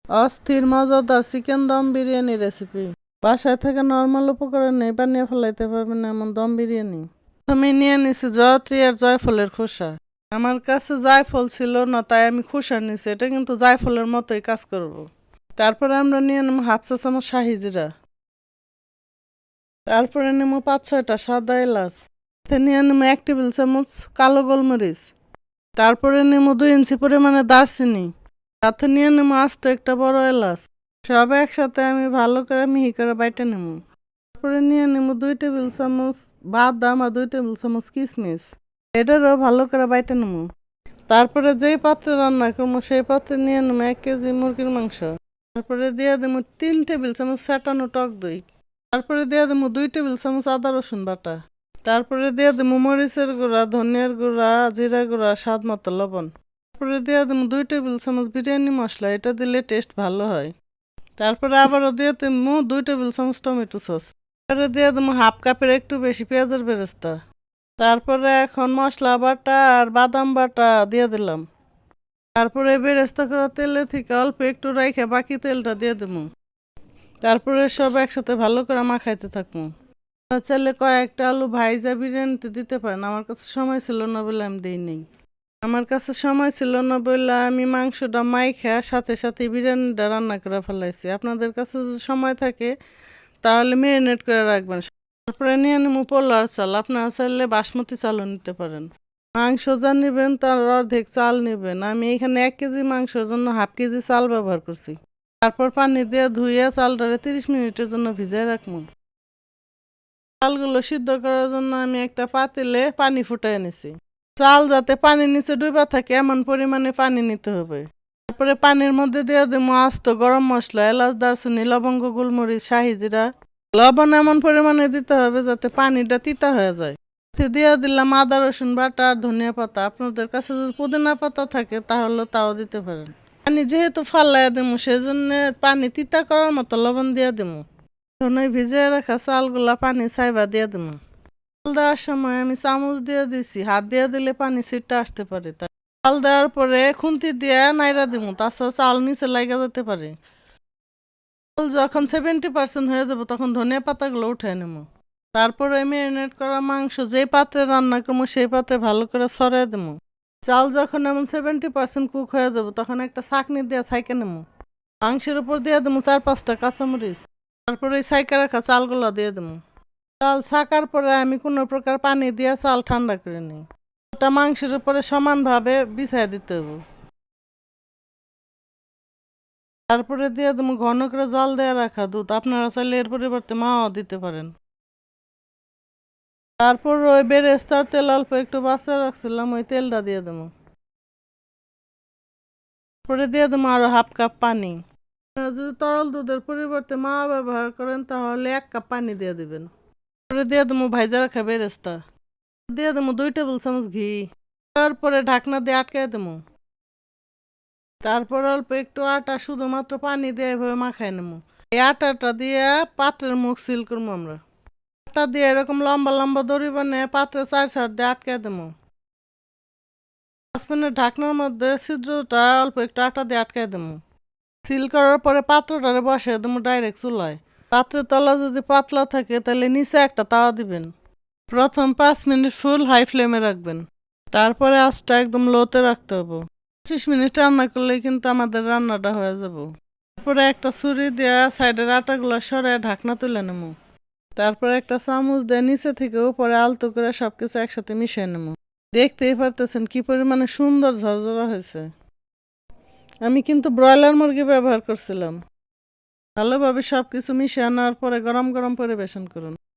অস্থির মজাদার chicken dum biryani recipe. বাসায় থেকে নর্মাল উপকরণ নেই বানিয়ে ফেলাইতে পারবেন এমন দম বিরিয়ানি। আমি নিয়ে নিছি জয়ত্রী আর জয়ফলের খোসা। আমার কাছে জায়ফল ছিল না, তাই আমি খোসা নিছি। এটা কিন্তু জায়ফলের মতোই কাজ করব। তারপরে আমরা নিয়ে নেব হাফ চা চামচ শাহি জিরা। তারপরে নেব 5-6টা সাদা এলাচ। নিয়ে নেব 1 টেবিল চামচ কালো গোলমরিচ। তারপরে নেব 2 ইঞ্চি পরিমাণে দারচিনি। সাথে নিয়ে নেবো আস্ত একটা বড় এলাচ। সব একসাথে আমি ভালো করে মিহি করে বাইটে নেব। তারপরে নিয়ে নেবো 2 টেবিল চামচ বাদাম আর 2 টেবিল চামচ কিশমিশ। এটারও ভালো করে বাইটে নেব। তারপরে যেই পাত্রে রান্না করবো সেই পাত্রে নিয়ে নেবো 1 কেজি মুরগির মাংস। তারপরে দিয়ে দেবো 3 টেবিল চামচ ফেটানো টক দই। তারপরে দিয়ে দেবো 2 টেবিল চামচ আদা রসুন বাটা। তারপরে দিয়ে দেবো মরিচের গুঁড়া, ধনিয়ার গুঁড়া, জিরা গুঁড়া, স্বাদ মতো লবণ। তারপরে দিয়ে দেবো 2 টেবিল চামচ বিরিয়ানি মশলা, এটা দিলে টেস্ট ভালো হয়। তারপরে আবারও দিয়ে দেবো 2 টেবিল চামচ টমেটো সস। তারপরে দিয়ে দেবো হাফ কাপের একটু বেশি পেঁয়াজের বেরেস্তা। তারপরে এখন মশলা বাটা আর বাদাম বাটা দিয়ে দিলাম। তারপরে বেরেস্তা করা তেলে থেকে অল্প একটু রাইখে বাকি তেলটা দিয়ে দেবো। তারপরে সব একসাথে ভালো করে মাখাইতে থাকবো। চাইলে কয়েকটা আলু ভাইজা বিরিয়ানিতে দিতে পারেন, আমার কাছে সময় ছিল না বলে আমি দিইনি। আমার কাছে সময় ছিল না বলে আমি মাংসটা মাইখা সাথে সাথে বিরিয়ানিটা রান্না করে ফেলাইছি। আপনাদের কাছে যদি সময় থাকে তাহলে ম্যারিনেট করে রাখবেন। তারপরে নিয়ে নেবো পোলার চাল, আপনারা চাইলে বাসমতি চালও নিতে পারেন। মাংস যা নেবেন তার অর্ধেক চাল নেবেন। আমি এখানে 1 কেজি মাংসের জন্য হাফ কেজি চাল ব্যবহার করছি। তারপর পানি দিয়ে ধুয়ে চালটারে 30 মিনিটের জন্য ভিজিয়ে রাখবো। চালগুলো সিদ্ধ করার জন্য আমি একটা পাতিলে পানি ফুটাই নিছি। চাল যাতে পানির নিচে ডুবা থাকে এমন পরিমাণে পানি নিতে হবে। তারপরে পানির মধ্যে দিয়ে দেবো আস্ত গরম মশলা, এলাচ, দারচিনি, লবঙ্গ, গোলমরিচ, শাহি জিরা। লবণ এমন পরিমাণে দিতে হবে যাতে পানিটা তিতা হয়ে যায়। দিয়ে দিলাম আদা রসুন বাটা আর ধনিয়া পাতা। আপনাদের কাছে যদি পুদিনা পাতা থাকে তাহলে তাও দিতে পারেন। পানি যেহেতু ফালাইয়া দেবো সেজন্য পানি তিতা করার মতো লবণ দিয়ে দেবো। ভিজিয়ে রাখা চালগুলা পানি চাইবা দিয়ে দেবো। চাল দেওয়ার সময় আমি চামচ দিয়ে দিছি, হাত দিয়ে দিলে পানি ছিটটা আসতে পারে। তাই চাল দেওয়ার পরে খুন্তি দিয়ে নাইরা দিব, তাছাড়া চাল নিচে লাগা যেতে পারে। চাল যখন 70% হয়ে যাবো তখন ধনিয়া পাতাগুলো উঠে নেব। তারপরে ম্যারিনেট করা মাংস যে পাত্রে রান্না করবো সেই পাত্রে ভালো করে ছড়াই দেবো। চাল যখন এমন 70% কুক হয়ে যাবো তখন একটা ছাঁকনি দিয়ে ছাইকে নেব। মাংসের উপর দিয়ে দেবো 4-5টা কাঁচামরিচ। তারপরে এই ছাইকে রাখা চালগুলো দিয়ে দেবো। চাল ছাকার পরে আমি কোনো প্রকার পানি দিয়ে চাল ঠান্ডা করে নিই। চালটা মাংসের উপরে সমানভাবে বিছাই দিতে হবে। তারপরে দিয়ে দেবো ঘন করে জল দিয়ে রাখা দুধ, আপনারা চাইলে এর পরিবর্তে মাও দিতে পারেন। তারপর ওই বেরেস্তার তেল অল্প একটু বাঁচিয়ে রাখছিলাম, ওই তেলটা দিয়ে দেবো। তারপরে দিয়ে দেবো আরো হাফ কাপ পানি। আপনারা যদি তরল দুধের পরিবর্তে মা ব্যবহার করেন তাহলে 1 কাপ পানি দিয়ে দিবেন। তারপরে দিয়ে দেবো ভাইজা রাখা বেরেস্তা। দিয়ে দেবো 2 টেবিল চামচ ঘি। তারপরে ঢাকনা দিয়ে আটকে দেবো। তারপর অল্প একটু আটা শুধুমাত্র পানি দিয়ে এভাবে মাখাই নেবো। এই আটাটা দিয়ে পাত্রের মুখ সিল করবো আমরা। আটা দিয়ে এরকম লম্বা লম্বা দড়ি বানিয়ে পাত্রের 4 সাইড দিয়ে আটকে দেবো। সসপ্যানের ঢাকনার মধ্যে ছিদ্রটা অল্প একটু আটা দিয়ে আটকে দেবো। সিল করার পরে পাত্রটারে বসিয়ে দেবো ডাইরেক্ট চুলায়। পাত্রের তলা যদি পাতলা থাকে তাহলে নিচে একটা তাওয়া দিবেন। প্রথম 5 মিনিট ফুল হাই ফ্লেমে রাখবেন। তারপরে আঁচটা একদম লোতে রাখতে হবে। 25 মিনিট রান্না করলে কিন্তু আমাদের রান্নাটা হয়ে যাবে। তারপরে একটা ছুরি দিয়ে সাইডের আটাগুলো সরাই ঢাকনা তুলে নেব। তারপরে একটা চামচ দিয়ে নিচে থেকে উপরে আলতো করে সবকিছু একসাথে মিশিয়ে নেব। দেখতেই পারতেছেন কি পরিমাণে সুন্দর ঝরঝরা হয়েছে। আমি কিন্তু ব্রয়লার মুরগি ব্যবহার করছিলাম। ভালোভাবে সবকিছু মিশিয়ে আনার পরে গরম গরম পরিবেশন করুন।